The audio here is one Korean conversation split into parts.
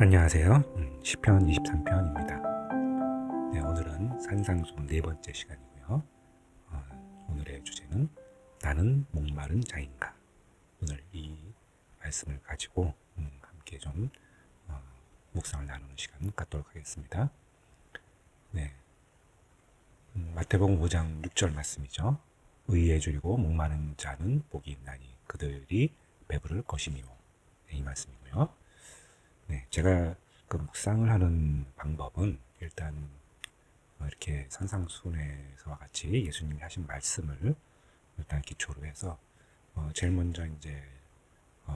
안녕하세요. 시편 23편입니다. 네, 오늘은 산상순 네 번째 시간이고요. 오늘의 주제는 나는 목마른 자인가. 오늘 이 말씀을 가지고 함께 좀 묵상을 나누는 시간 갖도록 하겠습니다. 네, 마태복음 5장 6절 말씀이죠. 의에 줄이고 목마른 자는 복이 있나니 그들이 배부를 것이미요. 네, 이 말씀이고요. 네, 제가 그 묵상을 하는 방법은 일단 이렇게 산상순에서와 같이 예수님이 하신 말씀을 일단 기초로 해서 제일 먼저 이제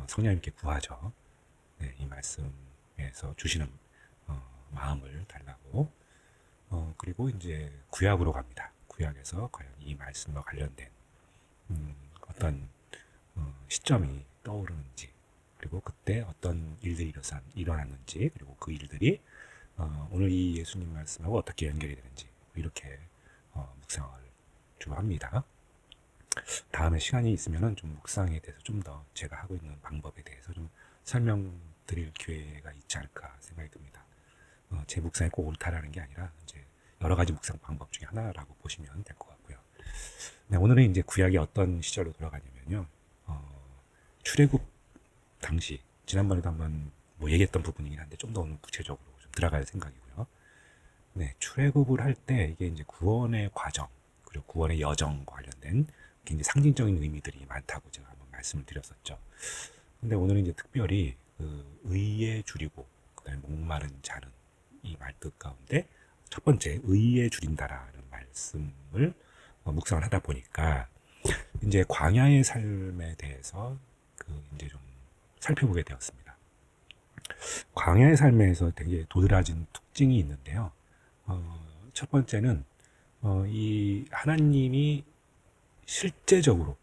성령님께 구하죠. 네, 이 말씀에서 주시는 마음을 달라고. 그리고 이제 구약으로 갑니다. 구약에서 과연 이 말씀과 관련된 어떤 시점이 떠오르는지, 그리고 그때 어떤 일들이 일어났는지, 그리고 그 일들이 오늘 이 예수님 말씀하고 어떻게 연결이 되는지 이렇게 묵상을 주로 합니다. 다음에 시간이 있으면 좀 묵상에 대해서 좀 더 제가 하고 있는 방법에 대해서 좀 설명드릴 기회가 있지 않을까 생각이 듭니다. 제 묵상이 꼭 옳다라는 게 아니라 이제 여러 가지 묵상 방법 중에 하나라고 보시면 될 것 같고요. 네, 오늘은 이제 구약이 어떤 시절로 돌아가냐면요. 출애굽 당시, 지난번에도 한번 뭐 얘기했던 부분이긴 한데 좀 더 구체적으로 좀 들어갈 생각이고요. 네, 출애굽을 할 때 이게 이제 구원의 과정, 그리고 구원의 여정과 관련된 굉장히 상징적인 의미들이 많다고 제가 한번 말씀을 드렸었죠. 근데 오늘은 이제 특별히 그 의에 줄이고 그다음에 목마른 자는 이 말뜻 가운데 첫 번째 의에 줄인다라는 말씀을 묵상을 하다 보니까 이제 광야의 삶에 대해서 그 이제 좀 살펴보게 되었습니다. 광야의 삶에서 되게 도드라진 특징이 있는데요. 첫 번째는 이 하나님이 실제적으로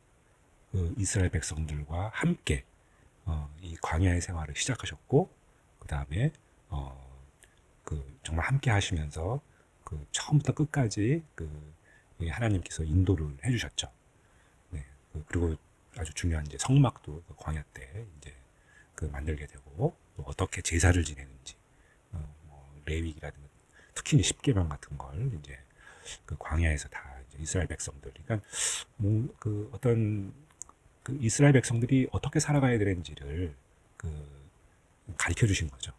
그 이스라엘 백성들과 함께 이 광야의 생활을 시작하셨고, 그 다음에 그 정말 함께 하시면서 그 처음부터 끝까지 그 하나님께서 인도를 해주셨죠. 네, 그리고 아주 중요한 이제 성막도 그 광야 때 이제 그 만들게 되고, 또 어떻게 제사를 지내는지, 뭐 레위기라든가 특히 이제 십계명 같은 걸 이제 그 광야에서 다 이제 이스라엘 백성들, 그러니까 그 어떤 그 이스라엘 백성들이 어떻게 살아가야 되는지를 그 가르쳐 주신 거죠.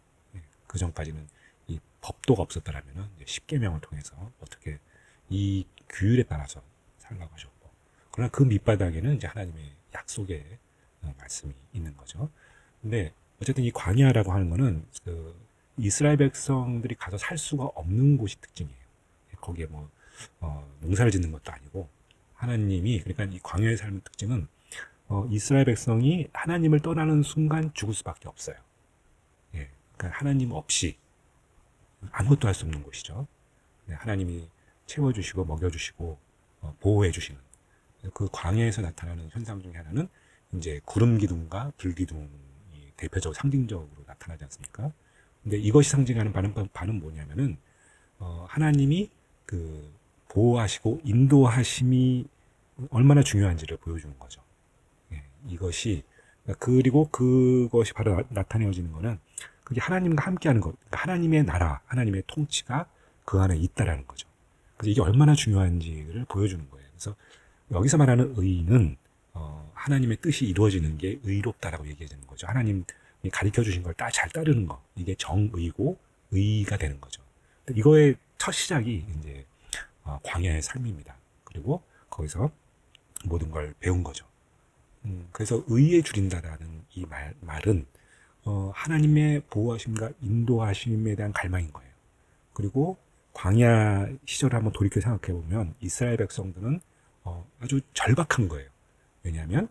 그 전까지는 이 법도가 없었더라면은 십계명을 통해서 어떻게 이 규율에 따라서 살라고 하셨고, 그러나 그 밑바닥에는 이제 하나님의 약속의 말씀이 있는 거죠. 근데 어쨌든 이 광야라고 하는 거는 그 이스라엘 백성들이 가서 살 수가 없는 곳이 특징이에요. 거기에 뭐 농사를 짓는 것도 아니고, 하나님이, 그러니까 이 광야의 삶의 특징은 이스라엘 백성이 하나님을 떠나는 순간 죽을 수밖에 없어요. 예, 그러니까 하나님 없이 아무것도 할 수 없는 곳이죠. 네, 하나님이 채워주시고 먹여주시고 보호해주시는 그 광야에서 나타나는 현상 중에 하나는 이제 구름 기둥과 불 기둥이 대표적으로 상징적으로 나타나지 않습니까? 근데 이것이 상징하는 바는 뭐냐면은 하나님이 그 보호하시고 인도하심이 얼마나 중요한지를 보여주는 거죠. 예, 이것이, 그리고 그것이 바로 나타내어지는 거는 그게 하나님과 함께하는 것, 그러니까 하나님의 나라, 하나님의 통치가 그 안에 있다라는 거죠. 그래서 이게 얼마나 중요한지를 보여주는 거예요. 그래서 여기서 말하는 의는 하나님의 뜻이 이루어지는 게 의롭다라고 얘기해주는 거죠. 하나님이 가르쳐 주신 걸 잘 따르는 거, 이게 정의고 의가 되는 거죠. 이거의 첫 시작이 이제 광야의 삶입니다. 그리고 거기서 모든 걸 배운 거죠. 그래서 의에 줄인다라는 이 말은 하나님의 보호하심과 인도하심에 대한 갈망인 거예요. 그리고 광야 시절을 한번 돌이켜 생각해 보면 이스라엘 백성들은 아주 절박한 거예요. 왜냐하면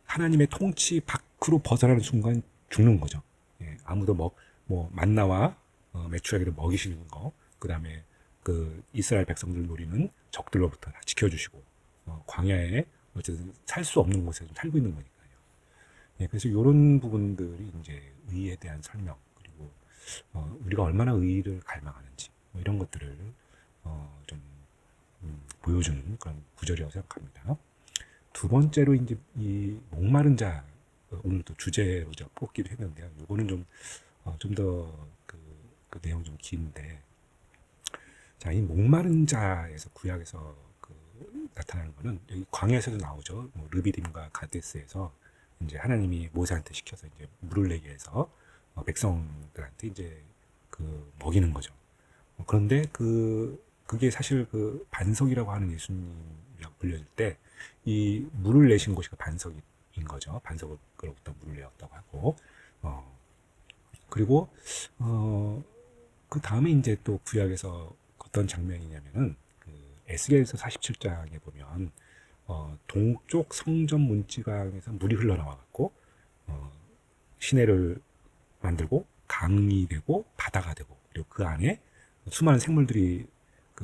하나님의 통치 밖으로 벗어나는 순간 죽는 거죠. 예, 아무도 뭐 만나와 메추라기를 먹이시는 거, 그 다음에 그 이스라엘 백성들 노리는 적들로부터 다 지켜주시고 광야에 어쨌든 살 수 없는 곳에 좀 살고 있는 거니까요. 예, 그래서 이런 부분들이 이제 의에 대한 설명, 그리고 우리가 얼마나 의를 갈망하는지 뭐 이런 것들을 좀 보여주는 그런 구절이라고 생각합니다. 두 번째로 이제 이 목마른 자, 오늘 또 주제로 제가 뽑기도 했는데요. 이거는 좀 좀 더 그 내용 좀 긴데, 자, 이 목마른 자에서 구약에서 나타나는 거는 여기 광야에서도 나오죠. 뭐 르비딤과 가데스에서 이제 하나님이 모세한테 시켜서 이제 물을 내게 해서 백성들한테 이제 먹이는 거죠. 그런데 그게 사실 반석이라고 하는 예수님이라고 불려질 때 이 물을 내신 곳이 반석인 거죠. 반석으로부터 물을 내었다고 하고, 어, 그리고 어, 그 다음에 이제 또 구약에서 어떤 장면이냐면은 에스겔서 47장에 보면 동쪽 성전 문지방에서 물이 흘러나와 갖고 어, 시내를 만들고 강이 되고 바다가 되고, 그리고 그 안에 수많은 생물들이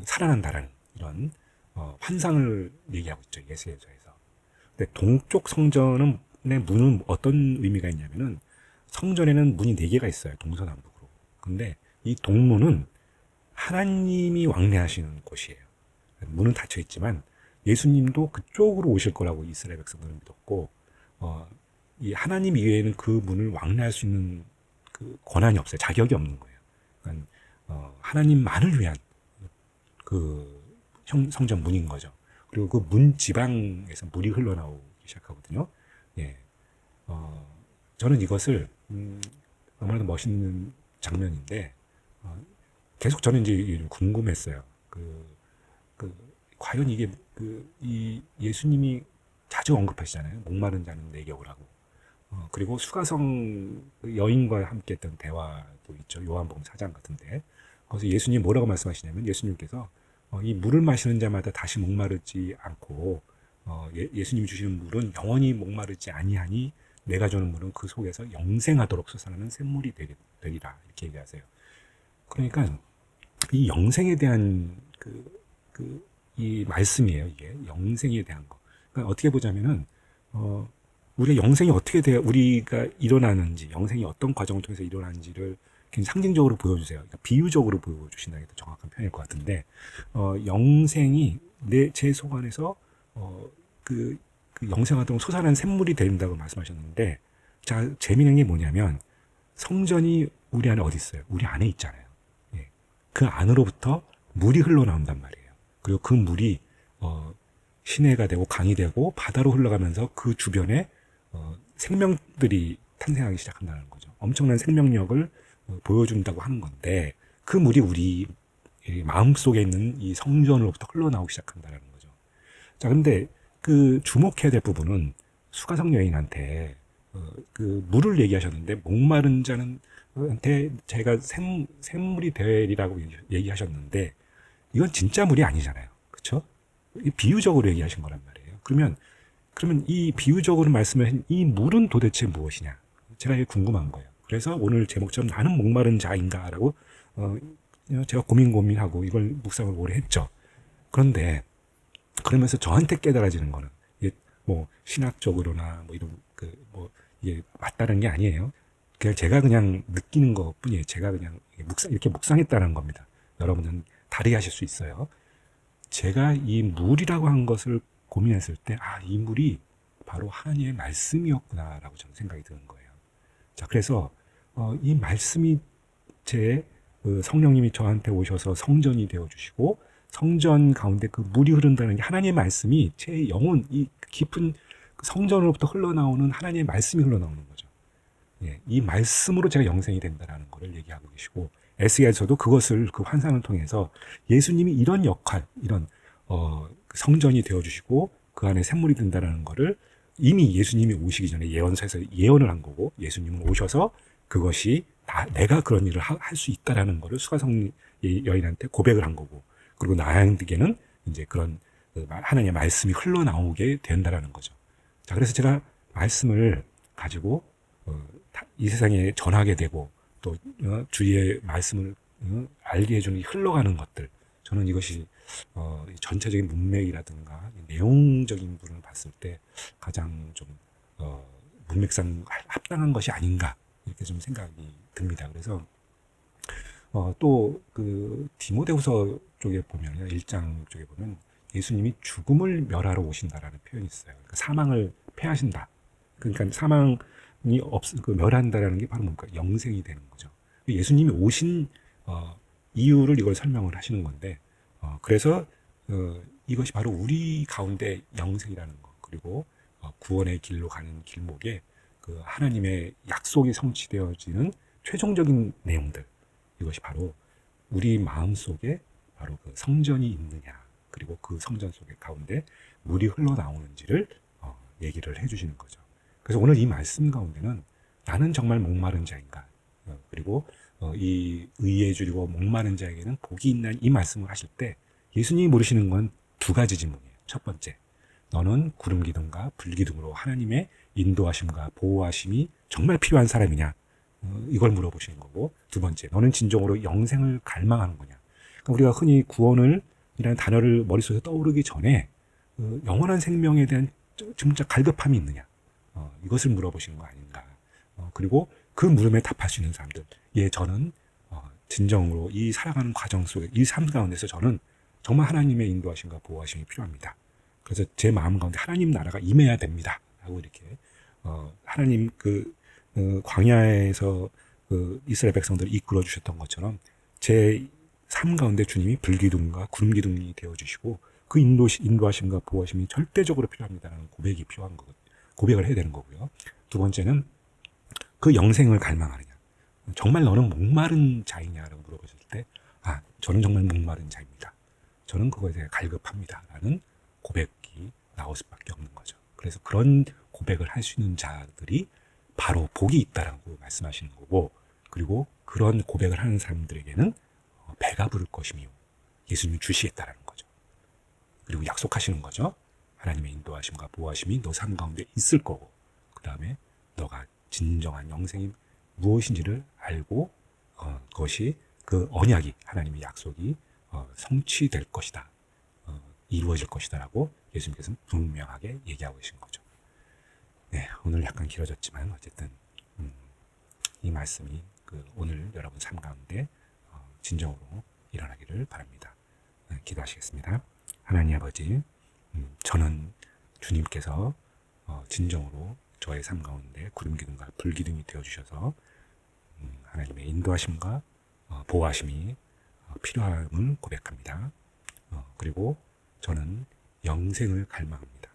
살아난다라는 이런 환상을 얘기하고 있죠, 예수에서에서. 근데 동쪽 성전은 의 문은 어떤 의미가 있냐면은 성전에는 문이 네 개가 있어요, 동서남북으로. 근데 이 동문은 하나님이 왕래하시는 곳이에요. 문은 닫혀 있지만 예수님도 그쪽으로 오실 거라고 이스라엘 백성들은 믿었고, 어, 이 하나님 이외에는 그 문을 왕래할 수 있는 권한이 없어요. 자격이 없는 거예요. 그러니까 하나님만을 위한 그 성전 문인 거죠. 그리고 그 문 지방에서 물이 흘러나오기 시작하거든요. 예, 어, 저는 이것을 너무나도 멋있는 장면인데, 어, 계속 저는 이제 궁금했어요. 그 과연 이게 이 예수님이 자주 언급하시잖아요. 목마른 자는 내게 오라고. 그리고 수가성 여인과 함께 했던 대화도 있죠. 요한복음 4장 같은데. 거기서 예수님 뭐라고 말씀하시냐면, 예수님께서 이 물을 마시는 자마다 다시 목마르지 않고 예수님이 주시는 물은 영원히 목마르지 아니하니 내가 주는 물은 그 속에서 영생하도록 솟아나는 샘물이 되리라, 이렇게 얘기하세요. 그러니까 이 영생에 대한 이 말씀이에요. 이게 영생에 대한 거. 그러니까 어떻게 보자면은 우리의 영생이 어떻게 돼, 우리가 일어나는지, 영생이 어떤 과정을 통해서 일어나는지를 굉장히 상징적으로 보여주세요. 그러니까 비유적으로 보여주신다는 게 더 정확한 표현일 것 같은데, 영생이 제 속 안에서 영생하도록 솟아나는 샘물이 된다고 말씀하셨는데, 자, 재미있는 게 뭐냐면 성전이 우리 안에 어디 있어요? 우리 안에 있잖아요. 예. 그 안으로부터 물이 흘러나온단 말이에요. 그리고 그 물이 시내가 되고 강이 되고 바다로 흘러가면서 그 주변에 생명들이 탄생하기 시작한다는 거죠. 엄청난 생명력을 보여준다고 하는 건데, 그 물이 우리 마음속에 있는 이 성전으로부터 흘러나오기 시작한다는 거죠. 자, 근데 주목해야 될 부분은 수가성 여인한테 물을 얘기하셨는데, 목마른 자는 한테 제가 샘물이 되리라고 얘기하셨는데, 이건 진짜 물이 아니잖아요. 그렇죠? 비유적으로 얘기하신 거란 말이에요. 그러면 이 비유적으로 말씀하신 이 물은 도대체 무엇이냐? 제가 이게 궁금한 거예요. 그래서 오늘 제목처럼 나는 목마른 자인가라고 제가 고민하고 이걸 묵상을 오래 했죠. 그런데 그러면서 저한테 깨달아지는 거는 이게 뭐 신학적으로나 뭐 이런 이게 맞다는 게 아니에요. 그냥 제가 그냥 느끼는 것뿐이에요. 제가 그냥 이렇게 묵상했다는 겁니다. 여러분은 다르게 하실 수 있어요. 제가 이 물이라고 한 것을 고민했을 때, 이 물이 바로 하나님의 말씀이었구나라고 저는 생각이 드는 거예요. 자, 그래서 이 말씀이 성령님이 저한테 오셔서 성전이 되어 주시고, 성전 가운데 그 물이 흐른다는 게 하나님의 말씀이 제 영혼, 이 깊은 성전으로부터 흘러나오는 하나님의 말씀이 흘러나오는 거죠. 예, 이 말씀으로 제가 영생이 된다라는 것을 얘기하고 계시고, 에스겔서도 그것을 환상을 통해서 예수님이 이런 역할, 이런 성전이 되어 주시고 그 안에 샘물이 든다라는 것을 이미 예수님이 오시기 전에 예언서에서 예언을 한 거고, 예수님은 오셔서 그것이 내가 그런 일을 할 수 있다라는 것을 수가성 여인한테 고백을 한 거고, 그리고 나에게는 이제 그런 하나님의 말씀이 흘러나오게 된다라는 거죠. 자, 그래서 제가 말씀을 가지고 이 세상에 전하게 되고, 또 주의 말씀을 알게 해주는 흘러가는 것들, 저는 이것이 전체적인 문맥이라든가 내용적인 부분을 봤을 때 가장 좀 문맥상 합당한 것이 아닌가, 이렇게 좀 생각이 듭니다. 그래서 또 디모데후서 쪽에 보면, 1장 쪽에 보면 예수님이 죽음을 멸하러 오신다라는 표현이 있어요. 그러니까 사망을 패하신다. 그러니까 그 멸한다라는 게 바로 뭔가 영생이 되는 거죠. 예수님이 오신 이유를 이걸 설명을 하시는 건데, 그래서 이것이 바로 우리 가운데 영생이라는 것, 그리고 구원의 길로 가는 길목에 그 하나님의 약속이 성취되어지는 최종적인 내용들, 이것이 바로 우리 마음 속에 바로 그 성전이 있느냐, 그리고 그 성전 속에 가운데 물이 흘러나오는지를 얘기를 해주시는 거죠. 그래서 오늘 이 말씀 가운데는 나는 정말 목마른 자인가, 그리고 이 의에 줄이고 목마른 자에게는 복이 있나니, 이 말씀을 하실 때 예수님이 물으시는 건 두 가지 질문이에요. 첫 번째, 너는 구름 기둥과 불 기둥으로 하나님의 인도하심과 보호하심이 정말 필요한 사람이냐, 이걸 물어보시는 거고, 두 번째, 너는 진정으로 영생을 갈망하는 거냐. 그러니까 우리가 흔히 구원을 이라는 단어를 머릿속에 떠오르기 전에 영원한 생명에 대한 진짜 갈급함이 있느냐, 이것을 물어보시는 거 아닌가. 그리고 그 물음에 답할 수 있는 사람들, 예, 저는 진정으로 이 살아가는 과정 속에, 이 삶 가운데서 저는 정말 하나님의 인도하심과 보호하심이 필요합니다. 그래서 제 마음 가운데 하나님 나라가 임해야 됩니다 하고 이렇게 하나님 광야에서 그 이스라엘 백성들을 이끌어 주셨던 것처럼 제 삶 가운데 주님이 불기둥과 구름 기둥이 되어 주시고 그 인도하심과 보호하심이 절대적으로 필요합니다라는 고백이 필요한 거, 고백을 해야 되는 거고요. 두 번째는 그 영생을 갈망하느냐, 정말 너는 목마른 자이냐라고 물어보셨을 때, 저는 정말 목마른 자입니다, 저는 그거에 대해 갈급합니다 라는 고백이 나올 수밖에 없는 거죠. 그래서 그런 고백을 할 수 있는 자들이 바로 복이 있다라고 말씀하시는 거고, 그리고 그런 고백을 하는 사람들에게는 배가 부를 것이며 예수님이 주시겠다라는 거죠. 그리고 약속하시는 거죠. 하나님의 인도하심과 보호하심이 너 삶 가운데 있을 거고, 그 다음에 너가 진정한 영생이 무엇인지를 알고 그것이 그 언약이, 하나님의 약속이 성취될 것이다, 이루어질 것이다 라고 예수님께서는 분명하게 얘기하고 계신 거죠. 네, 오늘 약간 길어졌지만 어쨌든 이 말씀이 오늘 여러분 삶 가운데 진정으로 일어나기를 바랍니다. 기도하시겠습니다. 하나님 아버지, 저는 주님께서 진정으로 저의 삶 가운데 구름 기둥과 불 기둥이 되어 주셔서 하나님의 인도하심과 보호하심이 필요함을 고백합니다. 그리고 저는 영생을 갈망합니다.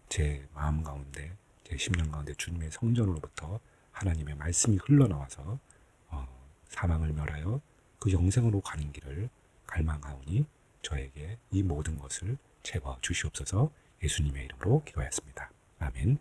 제 마음 가운데, 제 심령 가운데 주님의 성전으로부터 하나님의 말씀이 흘러나와서 사망을 멸하여 그 영생으로 가는 길을 갈망하오니 저에게 이 모든 것을 채워 주시옵소서. 예수님의 이름으로 기도하였습니다. 아멘.